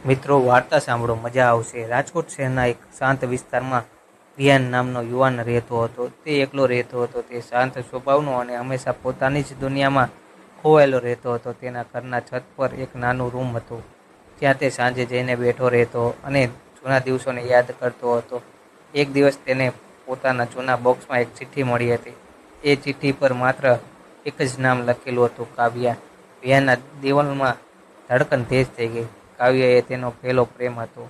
મિત્રો, વાર્તા સાંભળો, મજા આવશે. રાજકોટ શહેરના એક શાંત વિસ્તારમાં વિયાન નામનો યુવાન રહેતો હતો. તે એકલો રહેતો હતો. તે શાંત સ્વભાવનો અને હંમેશા પોતાની જ દુનિયામાં ખોવાયેલો રહેતો હતો. તેના ઘરના છત પર એક નાનું રૂમ હતું, જ્યાં તે સાંજે જઈને બેઠો રહેતો અને જૂના દિવસોને યાદ કરતો હતો. એક દિવસ તેને પોતાના જૂના બોક્સમાં એક ચિઠ્ઠી મળી હતી. એ ચિઠ્ઠી પર માત્ર એક જ નામ લખેલું હતું, કાવ્યા. વિયાનના દિલમાં ધડકન તેજ થઈ ગઈ. કાવ્ય એ તેનો પહેલો પ્રેમ હતો.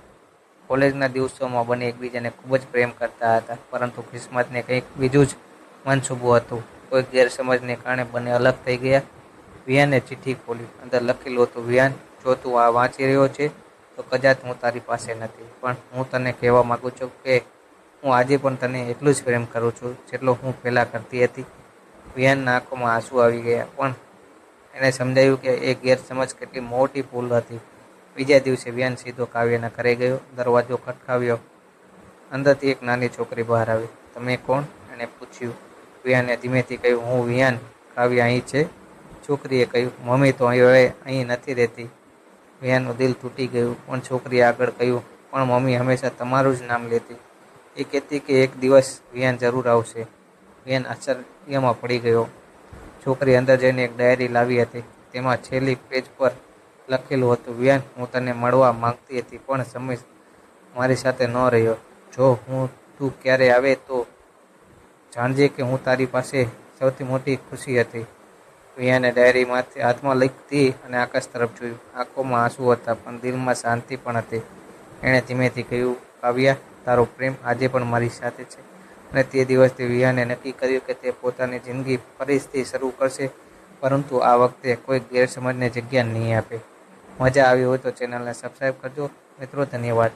કોલેજના દિવસોમાં બંને એકબીજાને ખૂબ જ પ્રેમ કરતા હતા, પરંતુ કિસ્મતને કંઈક બીજું જ મનસૂબું હતું. કોઈ ગેરસમજને કારણે બંને અલગ થઈ ગયા. વિયાને ચિઠ્ઠી ખોલી. અંદર લખેલું હતું, વિયાન, જો તું આ વાંચી રહ્યો છે તો કદાચ હું તારી પાસે નથી, પણ હું તને કહેવા માંગુ છું કે હું આજે પણ તને એટલું જ પ્રેમ કરું છું જેટલો હું પહેલાં કરતી હતી. વિયાનના આંખોમાં આંસુ આવી ગયા, પણ એને સમજાયું કે એ ગેરસમજ કેટલી મોટી ભૂલ હતી. બીજા દિવસે વિયાન સીધો કાવ્યના ઘરે ગયો. દરવાજો ખટખટાવ્યો. અંદરથી એક નાની છોકરી બહાર આવી. તમે કોણ? એણે પૂછ્યું. વિયાને ધીમેથી કહ્યું, હું વિયાન. કાવ્ય અહીં છે? છોકરીએ કહ્યું, મમ્મી તો હવે અહીં નથી રહેતી. વિયાનનું દિલ તૂટી ગયું, પણ છોકરીએ આગળ કહ્યું, પણ મમ્મી હંમેશા તમારું જ નામ લેતી. એ કહેતી કે એક દિવસ વિયાન જરૂર આવશે. વિયાન આશ્ચર્યમાં પડી ગયો. છોકરી અંદર જઈને એક ડાયરી લાવી હતી. તેમાં છેલ્લી પેજ પર લખેલું હતું, વિયાન, હું તને મળવા માંગતી હતી, પણ સમય મારી સાથે ન રહ્યો. જો તું ક્યારે આવે તો જાણજે કે હું તારી પાસે સૌથી મોટી ખુશી હતી. વિયાને ડાયરીમાંથી હાથમાં લીધી અને આકાશ તરફ જોયું. આંખોમાં આંસુ હતા, પણ દિલમાં શાંતિ પણ હતી. એણે ધીમેથી કહ્યું, કાવ્યા, તારો પ્રેમ આજે પણ મારી સાથે છે. અને તે દિવસથી વિયાને નક્કી કર્યું કે તે પોતાની જિંદગી ફરીથી શરૂ કરશે, પરંતુ આ વખતે કોઈ ગેરસમજને જગ્યા નહીં આપે. મજા આવી હોય તો ચેનલને સબસ્ક્રાઈબ કરજો. મિત્રો, ધન્યવાદ.